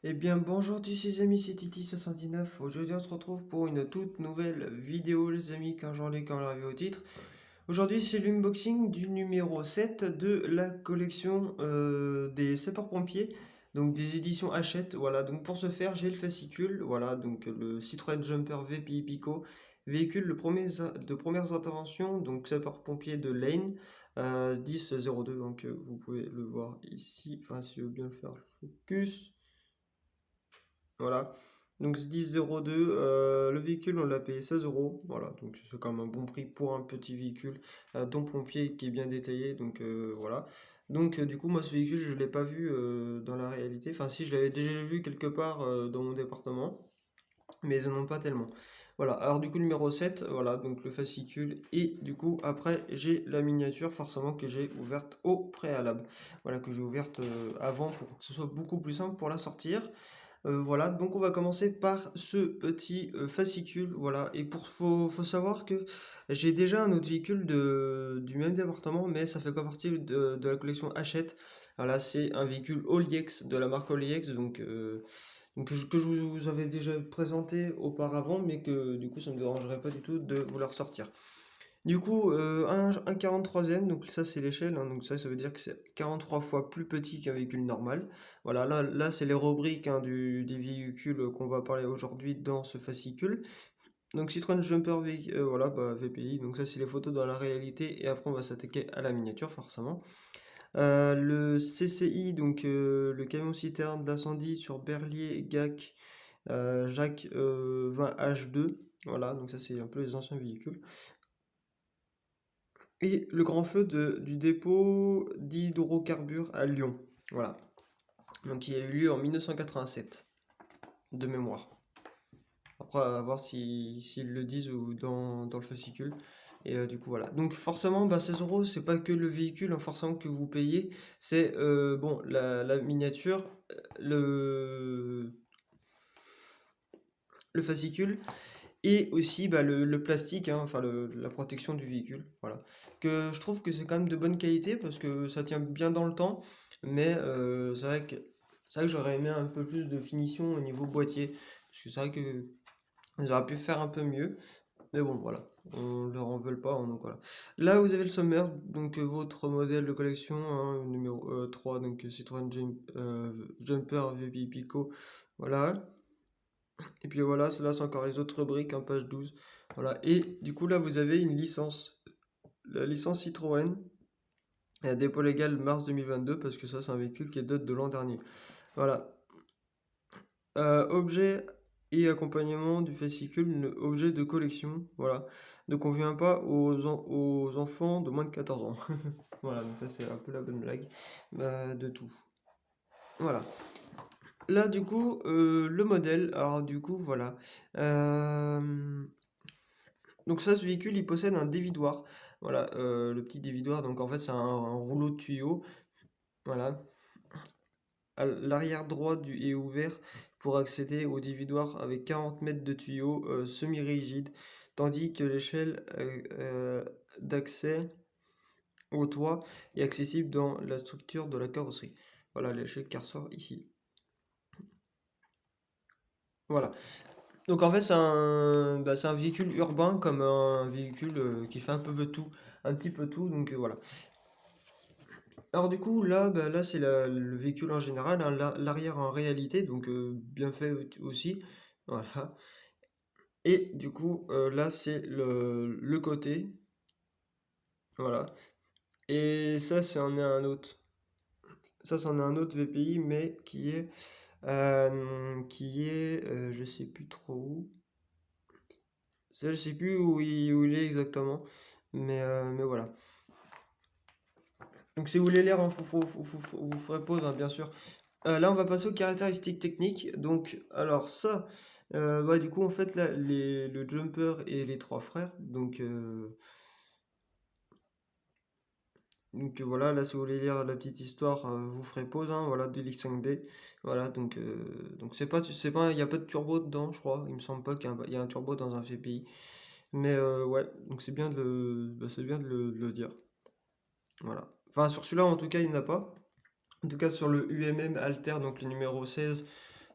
Eh bien bonjour tous les amis, c'est Titi79. Aujourd'hui on se retrouve pour une toute nouvelle vidéo les amis, car j'en ai quand l'a vu au titre. Aujourd'hui c'est l'unboxing du numéro 7 de la collection des sapeurs-pompiers, donc des éditions Hachette. Voilà, donc pour ce faire j'ai le fascicule, voilà, donc le Citroën Jumper VPI Pico, véhicule de premières interventions, donc sapeurs-pompiers de Lane, 1002, donc vous pouvez le voir ici, enfin si je veux bien faire le focus. Voilà. Donc ce 10,02, le véhicule on l'a payé 16 euros. Voilà, donc c'est quand même un bon prix pour un petit véhicule, dont pompier qui est bien détaillé. Donc voilà. Donc du coup moi ce véhicule je ne l'ai pas vu dans la réalité. Enfin si je l'avais déjà vu quelque part dans mon département, mais ils n'en ont pas tellement. Voilà, alors du coup numéro 7 voilà, donc le fascicule. Et du coup après j'ai la miniature forcément que j'ai ouverte au préalable. Voilà, que j'ai ouverte avant pour que ce soit beaucoup plus simple pour la sortir. Voilà, donc on va commencer par ce petit fascicule, voilà. Et faut savoir que j'ai déjà un autre véhicule du même département, mais ça fait pas partie de la collection Hachette. Voilà, c'est un véhicule Oliex de la marque Oliex, donc que je vous avais déjà présenté auparavant, mais que du coup ça ne me dérangerait pas du tout de vous la ressortir. Du coup, un 43e, donc ça c'est l'échelle, hein, donc ça veut dire que c'est 43 fois plus petit qu'un véhicule normal. Voilà, là c'est les rubriques hein, des véhicules qu'on va parler aujourd'hui dans ce fascicule. Donc Citroën Jumper voilà, bah, VPI, donc ça c'est les photos dans la réalité, et après on va s'attaquer à la miniature forcément. Le CCI, donc le camion citerne d'incendie sur Berlier GAC Jacques 20H2, voilà, donc ça c'est un peu les anciens véhicules. Et le grand feu du dépôt d'hydrocarbures à Lyon. Voilà. Donc il a eu lieu en 1987, de mémoire. Après, à voir s'ils le disent ou dans le fascicule. Et du coup, voilà. Donc forcément, bah, 16 euros, c'est pas que le véhicule, hein, forcément que vous payez. C'est bon, la miniature, le fascicule. Et aussi bah, le plastique, hein, enfin la protection du véhicule, voilà. Que je trouve que c'est quand même de bonne qualité parce que ça tient bien dans le temps, mais c'est vrai que j'aurais aimé un peu plus de finition au niveau boîtier, parce que c'est vrai que ils auraient pu faire un peu mieux, mais bon voilà, on leur en veut pas, hein, donc voilà. Là vous avez le sommaire, donc votre modèle de collection, hein, numéro 3, donc Citroën Jumper VP Pico, voilà. Et puis voilà, là c'est encore les autres rubriques, en page 12. Voilà, et du coup là vous avez une licence, la licence Citroën, et dépôt légal mars 2022, parce que ça c'est un véhicule qui date de l'an dernier. Voilà. Objet et accompagnement du fascicule, objet de collection, voilà. Ne convient pas aux enfants de moins de 14 ans. Voilà, donc ça c'est un peu la bonne blague de tout. Voilà. Là du coup, le modèle, alors du coup voilà. Euh, Donc ça, ce véhicule, il possède un dévidoir. Voilà, le petit dévidoir. Donc en fait, c'est un rouleau de tuyaux. Voilà. L'arrière droit est ouvert pour accéder au dévidoir avec 40 mètres de tuyaux semi-rigides, tandis que l'échelle d'accès au toit est accessible dans la structure de la carrosserie. Voilà l'échelle qui ressort ici. Voilà. Donc en fait, c'est un véhicule urbain comme un véhicule qui fait un peu de tout, un petit peu tout. Donc voilà. Alors du coup, là, bah, là c'est le véhicule en général, hein, l'arrière en réalité, donc bien fait aussi, voilà. Et du coup, là c'est le côté, voilà. Et ça, c'en est un autre. Ça, c'en est un autre VPI, mais je sais plus trop où. Ça, je sais plus où il est exactement, mais voilà. Donc si vous voulez lire, hein, vous ferez pause, hein, bien sûr. Là, on va passer aux caractéristiques techniques. Donc, alors ça, ouais, du coup, en fait, là, le jumper et les trois frères. Donc voilà, là, si vous voulez lire la petite histoire, vous ferez pause, hein, voilà, de l'X5D. Voilà, donc il n'y a pas de turbo dedans, je crois. Il me semble pas qu'il y a un turbo dans un VPI. Mais ouais, donc c'est bien c'est bien de le dire. Voilà. Enfin, sur celui-là, en tout cas, il n'y en a pas. En tout cas, sur le UMM Alter, donc le numéro 16.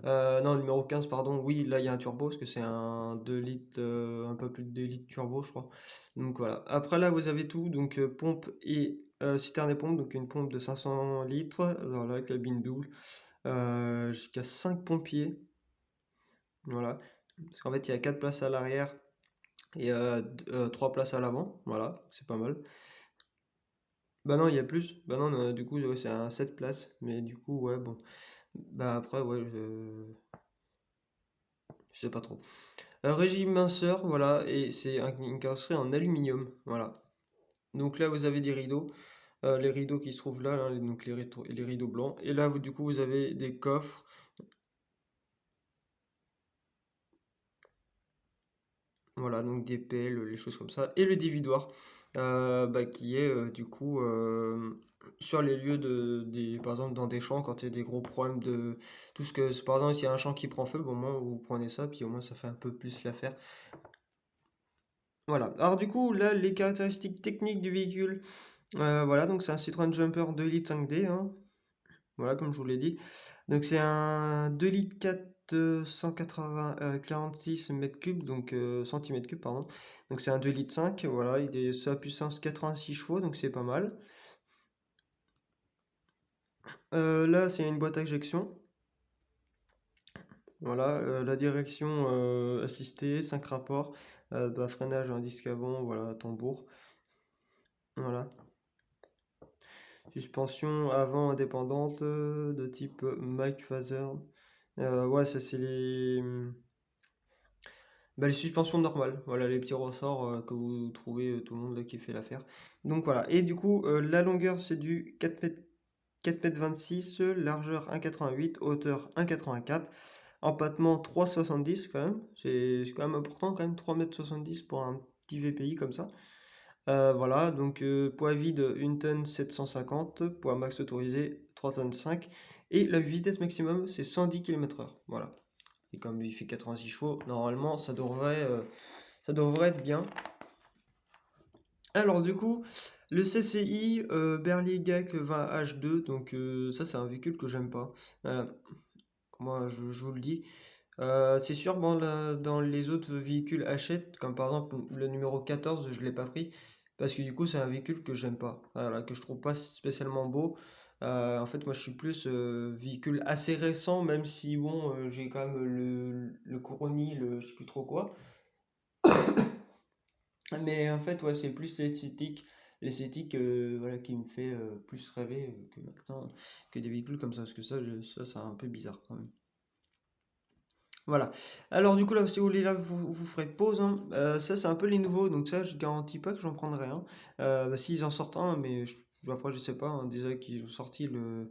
Non, numéro 15, pardon. Oui, là, il y a un turbo, parce que c'est un 2 litres, un peu plus de 2 litres turbo, je crois. Donc voilà. Après, là, vous avez tout. Donc, pompe et citerne et pompe. Donc, une pompe de 500 litres, dans la cabine double. Jusqu'à 5 pompiers. Voilà. Parce qu'en fait, il y a 4 places à l'arrière et 3 places à l'avant. Voilà, c'est pas mal. Bah non, il y a plus. Bah non, du coup, ouais, c'est un 7 places. Mais du coup, ouais, bon. Bah après, ouais, je sais pas trop. Régime minceur, voilà, et c'est une carrosserie en aluminium, voilà. Donc là, vous avez des rideaux, les rideaux qui se trouvent là, hein, donc les rideaux blancs. Et là, du coup, vous avez des coffres, voilà, donc des pelles, les choses comme ça. Et le dévidoir, bah, qui est du coup sur les lieux par exemple dans des champs, quand il y a des gros problèmes de tout ce que, par exemple, s'il y a un champ qui prend feu, bon, au moins vous prenez ça, puis au moins ça fait un peu plus l'affaire. Voilà. Alors du coup, là, les caractéristiques techniques du véhicule. Voilà, donc c'est un Citroën Jumper 2 litres 5D, hein. Voilà, comme je vous l'ai dit. Donc c'est un 2 litres 4, 180, 46 mètres cubes, donc centimètres cubes, pardon. Donc c'est un 2 litres 5, voilà, il est sa puissance 86 chevaux, donc c'est pas mal. Là, c'est une boîte à injection. Voilà, la direction assistée, 5 rapports, bah, freinage, un disque avant, voilà, tambour. Voilà. Suspension avant indépendante de type Mike Phaser. Ouais, ça c'est bah, les suspensions normales. Voilà, les petits ressorts que vous trouvez tout le monde là, qui fait l'affaire. Donc voilà. Et du coup, la longueur c'est du 4 mètres 26, largeur 1,88, hauteur 1,84, empattement 3,70 quand même. C'est quand même important quand même, 3,70 m pour un petit VPI comme ça. Voilà, donc poids vide 1 tonne 750, poids max autorisé 3 tonnes 5, et la vitesse maximum c'est 110 km/h. Voilà. Et comme il fait 86 chevaux, normalement ça devrait être bien. Alors du coup, le CCI Berlier GAC 20H2, donc ça c'est un véhicule que j'aime pas. Voilà. Moi je vous le dis. C'est sûr, bon, dans les autres véhicules Hachette, comme par exemple le numéro 14, je l'ai pas pris parce que du coup c'est un véhicule que j'aime pas, voilà, que je trouve pas spécialement beau. En fait, moi je suis plus véhicule assez récent, même si bon, j'ai quand même le Coroni, le je sais plus trop quoi. Mais en fait, ouais, c'est plus l'esthétique voilà, qui me fait plus rêver que maintenant que des véhicules comme ça, parce que ça c'est un peu bizarre quand même. Voilà. Alors du coup là, si vous voulez là, vous ferez pause, hein. Ça c'est un peu les nouveaux, donc ça je garantis pas que j'en prendrai un. Bah, s'ils en sortent un, mais après je sais pas, hein, déjà qu'ils ont sorti ils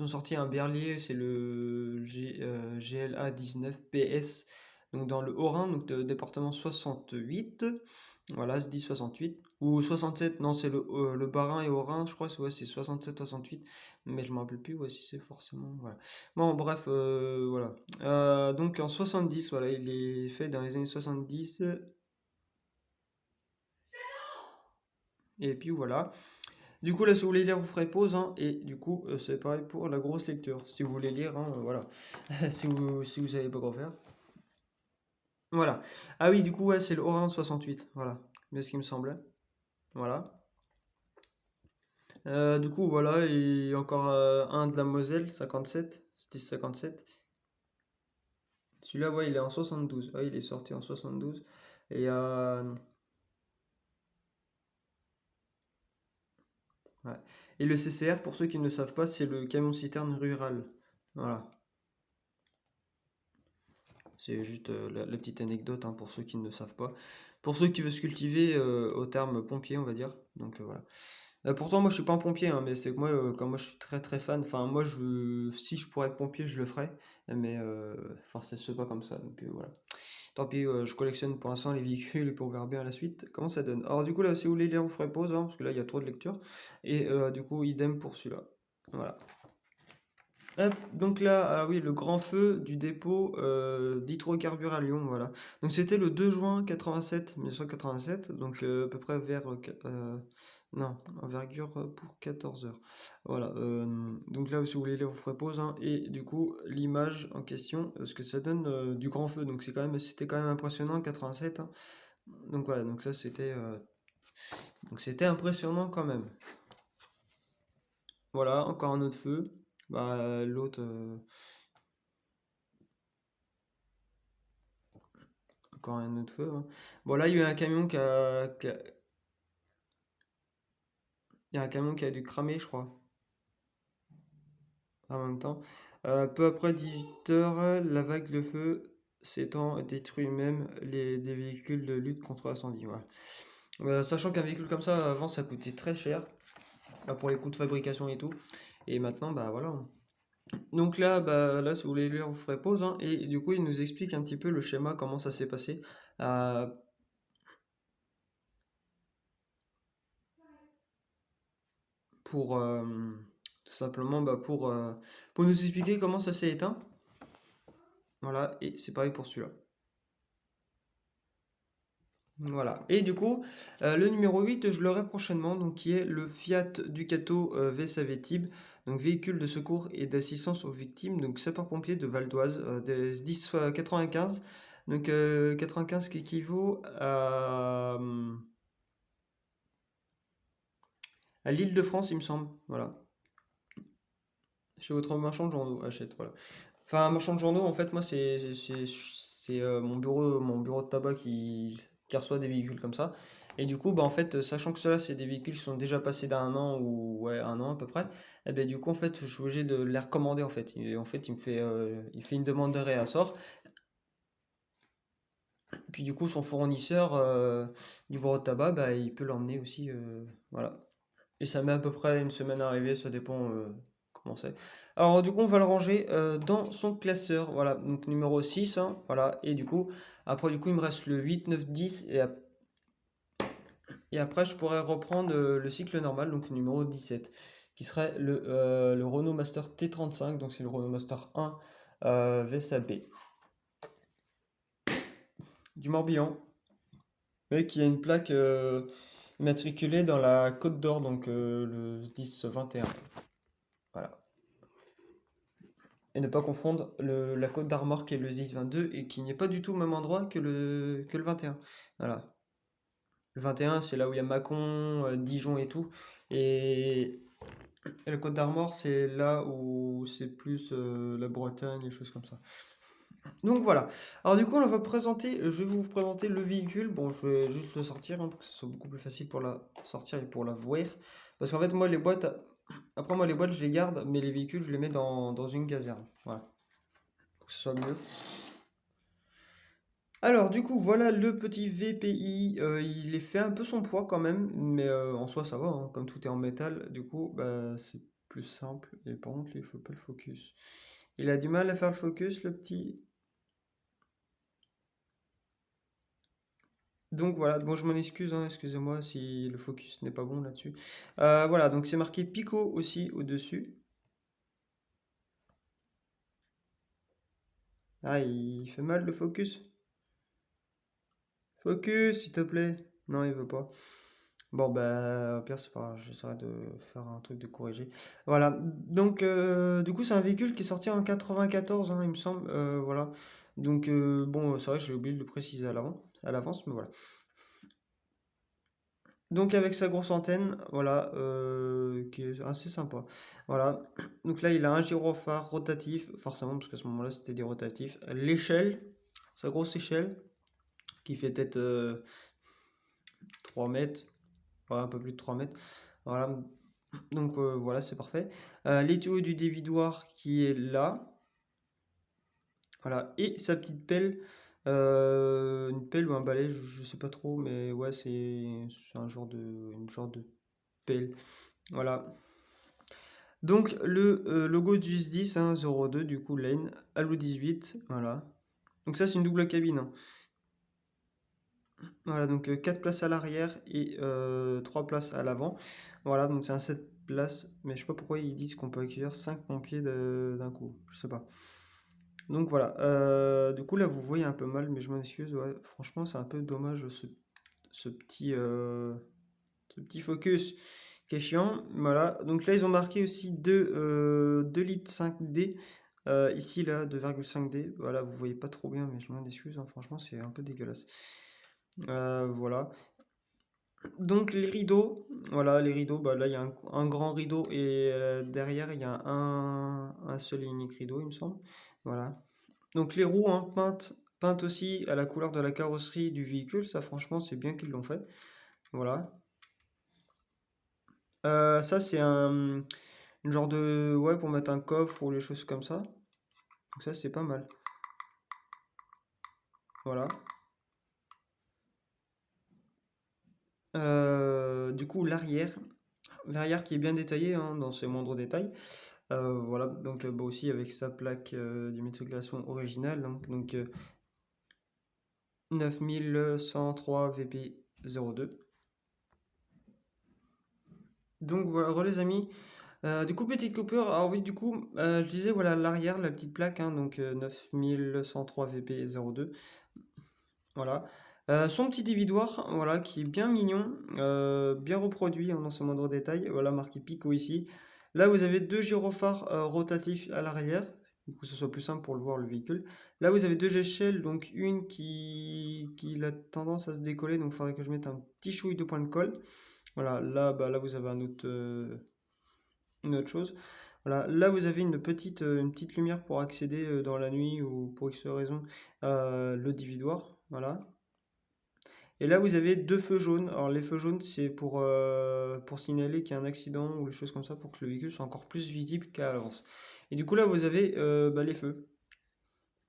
ont sorti un Berlier, c'est le GLA 19 PS, donc dans le Haut-Rhin, donc département 68. Voilà, se dit 68. Ou 67, non, c'est le Bas-Rhin et Haut-Rhin, je crois, ouais, c'est 67-68. Mais je me rappelle plus ouais, si c'est forcément. Voilà. Bon, bref, voilà. Donc en 70, voilà, il est fait dans les années 70. Et puis voilà. Du coup, là, si vous voulez lire, vous ferez pause, hein, et du coup, c'est pareil pour la grosse lecture. Si vous voulez lire, hein, voilà. Si vous savez pas quoi faire. Voilà. Ah oui, du coup, ouais, c'est le Orange 68. Voilà. Mais ce qui me semblait. Voilà. Du coup, voilà. Et encore un de la Moselle, 57. C'était 57. Celui-là, ouais, il est en 72. Ah, il est sorti en 72. Et, ouais. Et le CCR, pour ceux qui ne le savent pas, c'est le camion-citerne rural. Voilà. C'est juste la petite anecdote hein, pour ceux qui ne le savent pas. Pour ceux qui veulent se cultiver au terme pompier, on va dire. Donc voilà. Pourtant, moi je suis pas un pompier, hein, mais c'est que moi, comme moi je suis très très fan, enfin moi si je pourrais être pompier, je le ferais, mais enfin ça se fait pas comme ça, donc voilà. Tant pis, je collectionne pour l'instant les véhicules et pour voir bien la suite comment ça donne. Alors du coup là, si vous voulez lire, vous ferez pause, hein, parce que là il y a trop de lecture, et du coup idem pour celui-là. Voilà. Hop, donc là, ah oui, le grand feu du dépôt d'hydrocarbures à Lyon, voilà. Donc c'était le 2 juin 1987, donc à peu près vers Non, envergure pour 14 heures. Voilà, donc là, si vous voulez lire, vous ferez pause, hein, et du coup, l'image en question, ce que ça donne, du grand feu, donc c'était quand même impressionnant, 87, hein. Donc voilà, donc ça, donc c'était impressionnant quand même. Voilà, encore un autre feu. Bah, l'autre, encore un autre feu, hein. Bon, là, il y a eu un camion il y a un camion qui a dû cramer, je crois, en même temps. Peu après 18 heures, la vague de feu s'étend et détruit même des véhicules de lutte contre l'incendie. Voilà. Sachant qu'un véhicule comme ça, avant, ça coûtait très cher, là, pour les coûts de fabrication et tout. Et maintenant, bah voilà, hein. Donc là, bah, là, si vous voulez lire, vous ferez pause, hein. Et du coup, il nous explique un petit peu le schéma, comment ça s'est passé. euh, pour tout simplement bah, pour nous expliquer comment ça s'est éteint. Voilà, et c'est pareil pour celui-là. Voilà. Et du coup, le numéro 8 je l'aurai prochainement, donc qui est le Fiat Ducato VSAV Tib, donc véhicule de secours et d'assistance aux victimes, donc sapeur-pompier de Val d'Oise, des 10 95. Donc 95 qui équivaut à l'Île-de-France, il me semble. Voilà. Chez votre marchand de journaux, achète, voilà. Enfin, un marchand de journaux, en fait, moi, c'est mon bureau de tabac qui reçoit des véhicules comme ça. Et du coup, bah, en fait, sachant que ceux-là, c'est des véhicules qui sont déjà passés d'un an ou ouais, un an à peu près, et ben, du coup, en fait, je suis obligé de les recommander, en fait. Et en fait, il fait une demande de réassort. Puis du coup, son fournisseur du bureau de tabac, bah, il peut l'emmener aussi. Voilà. Et ça met à peu près une semaine à arriver, ça dépend comment c'est. Alors du coup, on va le ranger dans son classeur. Voilà, donc numéro 6, hein, voilà. Et du coup, après, du coup, il me reste le 8, 9, 10. Et après, je pourrais reprendre le cycle normal, donc le numéro 17, qui serait le Renault Master T35. Donc c'est le Renault Master 1 VSAB du Morbihan, mais qui a une plaque immatriculée dans la Côte d'Or, donc le 10-21. Voilà. Et ne pas confondre la Côte d'Armor qui est le 10-22 et qui n'est pas du tout au même endroit que le 21. Voilà. Le 21, c'est là où il y a Mâcon, Dijon et tout. Et, et le Côte d'Armor, c'est là où c'est plus la Bretagne, les choses comme ça. Donc voilà. Alors du coup, je vais vous présenter le véhicule. Bon, je vais juste le sortir hein, pour que ce soit beaucoup plus facile pour la sortir et pour la voir. Parce qu'en fait, moi, après moi, les boîtes, je les garde, mais les véhicules, je les mets dans une caserne. Voilà. Pour que ce soit mieux. Alors, du coup, voilà le petit VPI. Il est fait un peu son poids quand même, mais en soi, ça va, hein, comme tout est en métal. Du coup, bah, c'est plus simple. Et par contre, il faut pas le focus. Il a du mal à faire le focus, le petit. Donc voilà, bon, je m'en excuse, hein, excusez-moi si le focus n'est pas bon là-dessus. Voilà, donc c'est marqué Pico aussi au-dessus. Ah, il fait mal le focus. Focus, s'il te plaît. Non, il veut pas. Bon, bah, au pire, c'est pas grave, j'essaierai de faire un truc de corriger. Voilà, donc, du coup, c'est un véhicule qui est sorti en 94, hein, il me semble. Voilà, donc, bon, c'est vrai que j'ai oublié de le préciser à l'avance, mais voilà. Donc, avec sa grosse antenne, voilà, qui est assez sympa. Voilà, donc là, il a un gyrophare rotatif, forcément, parce qu'à ce moment-là, c'était des rotatifs. L'échelle, sa grosse échelle, qui fait peut-être 3 mètres, ouais, un peu plus de 3 mètres. Voilà, donc voilà, c'est parfait. Les tuyaux du dévidoir qui est là. Voilà, et sa petite pelle. Une pelle ou un balai, je sais pas trop, mais ouais, c'est une genre de pelle. Voilà. Donc le logo du SDI, hein, 02, du coup, lane, Halo 18. Voilà. Donc ça, c'est une double cabine, hein. Voilà, donc 4 places à l'arrière et 3 places à l'avant. Voilà, donc c'est un 7 places, mais je sais pas pourquoi ils disent qu'on peut accueillir 5 pompiers d'un coup, je sais pas. Donc voilà, du coup là vous voyez un peu mal, mais je m'en excuse, ouais, franchement c'est un peu dommage ce petit, ce petit focus qui est chiant. Voilà, donc là ils ont marqué aussi 2 litres 5D. Ici là 2,5D. Voilà, vous voyez pas trop bien, mais je m'en excuse, hein, franchement c'est un peu dégueulasse. Voilà. Donc les rideaux, voilà les rideaux, bah là il y a un grand rideau et derrière il y a un seul et unique rideau il me semble. Voilà. Donc les roues hein, peintes aussi à la couleur de la carrosserie du véhicule, ça franchement c'est bien qu'ils l'ont fait. Voilà. Ça c'est une genre de... Ouais, pour mettre un coffre ou les choses comme ça. Donc ça c'est pas mal. Voilà. Du coup l'arrière qui est bien détaillé hein, dans ses moindres détails. Voilà, donc bah, aussi avec sa plaque d'immatriculation originale, donc 9103 VP02. Donc voilà les amis. Du coup, petite coupure. Alors oui, du coup, je disais, voilà, l'arrière, la petite plaque, hein, donc 9103 VP02. Voilà. Son petit dévidoir, voilà, qui est bien mignon, bien reproduit hein, dans ce moindre détail. Voilà, marqué Pico ici. Là, vous avez deux gyrophares rotatifs à l'arrière, pour que ce soit plus simple pour le voir le véhicule. Là, vous avez deux échelles, donc une qui a tendance à se décoller, donc il faudrait que je mette un petit chouille de point de colle. Voilà, là, bah, là vous avez une autre chose. Voilà, là vous avez une petite lumière pour accéder dans la nuit ou pour X raison le dividoir. Voilà. Et là vous avez deux feux jaunes. Alors les feux jaunes c'est pour signaler qu'il y a un accident ou les choses comme ça pour que le véhicule soit encore plus visible qu'à l'avance. Et du coup là vous avez bah, les feux.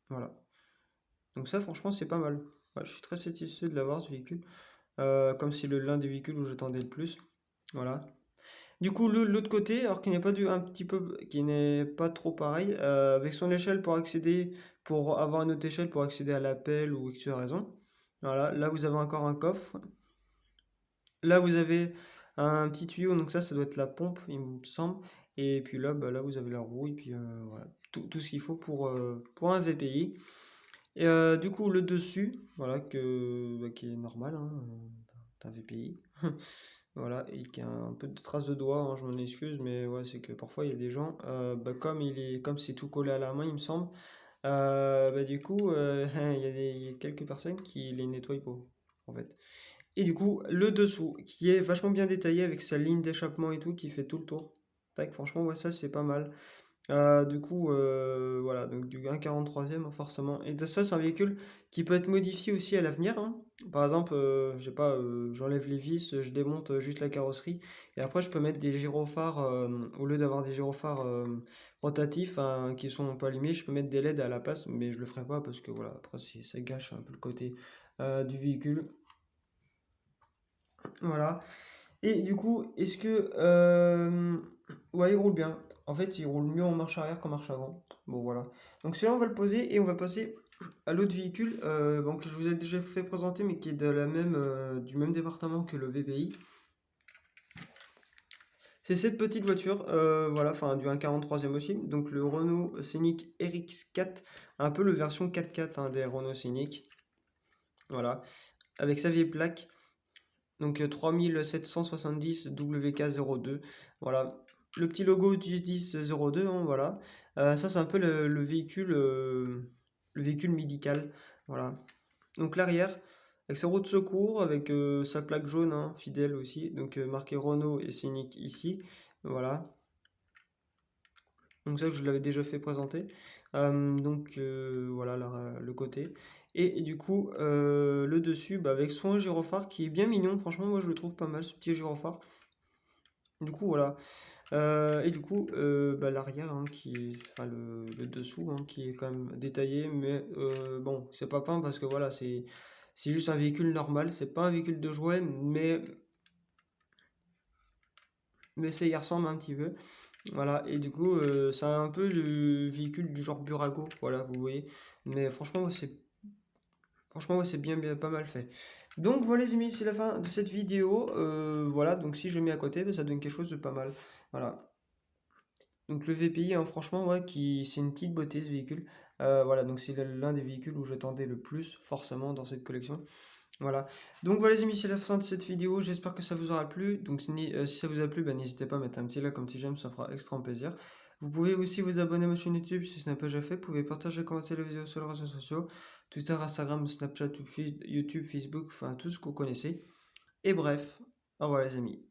Voilà. Donc ça franchement c'est pas mal. Ouais, je suis très satisfait de l'avoir ce véhicule. Comme c'est l'un des véhicules où j'attendais le plus. Voilà. Du coup, l'autre côté, alors qu'il n'est pas un petit peu, qui n'est pas trop pareil, avec son échelle pour accéder, pour avoir une autre échelle pour accéder à l'appel ou X raison. Voilà, là vous avez encore un coffre. Là vous avez un petit tuyau, donc ça doit être la pompe, il me semble. Et puis là, bah, là vous avez la roue et puis voilà, tout ce qu'il faut pour un VPI. Et du coup, le dessus, voilà, bah, qui est normal, hein, d'un VPI. Voilà, et qui a un peu de traces de doigts, hein, je m'en excuse, mais ouais, c'est que parfois il y a des gens, bah, comme c'est tout collé à la main, il me semble, bah, du coup, il y a quelques personnes qui les nettoient pas, en fait. Et du coup, le dessous, qui est vachement bien détaillé avec sa ligne d'échappement et tout, qui fait tout le tour. Tac, franchement, ouais, ça c'est pas mal. Du coup, voilà, donc du 1,43e forcément. Et de ça, c'est un véhicule qui peut être modifié aussi à l'avenir, hein. Par exemple, je sais pas, j'enlève les vis, je démonte juste la carrosserie, et après je peux mettre des gyrophares, au lieu d'avoir des gyrophares rotatifs hein, qui sont pas allumés, je peux mettre des LED à la place, mais je le ferai pas parce que voilà, après ça gâche un peu le côté du véhicule. Voilà. Et du coup, est-ce que... ouais, il roule bien. En fait, il roule mieux en marche arrière qu'en marche avant. Bon, voilà. Donc celui-là, on va le poser et on va passer à l'autre véhicule. Donc, je vous ai déjà fait présenter, mais qui est du même département que le VPI. C'est cette petite voiture, voilà, enfin du 1,43e aussi. Donc le Renault Scénic RX4, un peu le version 4x4 hein, des Renault Scénic. Voilà. Avec sa vieille plaque. Donc 3770 WK02, voilà. Le petit logo 101002, hein, voilà. Ça c'est un peu le véhicule médical, voilà. Donc l'arrière, avec sa roue de secours, avec sa plaque jaune, hein, fidèle aussi, donc marqué Renault et Scénic ici, voilà. Donc ça, je l'avais déjà fait présenter. Donc voilà le côté. Et du coup, le dessus, bah, avec son gyrophare qui est bien mignon. Franchement, moi je le trouve pas mal, ce petit gyrophare. Du coup, voilà. Et du coup, bah, l'arrière, hein, enfin, le dessous, hein, qui est quand même détaillé. Mais bon, c'est pas peint parce que voilà, c'est juste un véhicule normal. C'est pas un véhicule de jouet, mais ça y ressemble un petit peu. Voilà, et du coup, c'est un peu le véhicule du genre Burago, voilà, vous voyez. Mais franchement, ouais, c'est bien, pas mal fait. Donc voilà les amis, c'est la fin de cette vidéo. Voilà, donc si je mets à côté, bah, ça donne quelque chose de pas mal. Voilà. Donc le VPI, hein, franchement, ouais, c'est une petite beauté ce véhicule. Voilà, donc c'est l'un des véhicules où j'attendais le plus, forcément, dans cette collection. Voilà. Donc voilà les amis, c'est la fin de cette vidéo. J'espère que ça vous aura plu. Donc si ça vous a plu, bah, n'hésitez pas à mettre un petit like, un petit j'aime, ça fera extrêmement plaisir. Vous pouvez aussi vous abonner à ma chaîne YouTube si ce n'est pas déjà fait. Vous pouvez partager, commenter les vidéos sur les réseaux sociaux, Twitter, Instagram, Snapchat, YouTube, Facebook, enfin tout ce que vous connaissez. Et bref, au revoir les amis.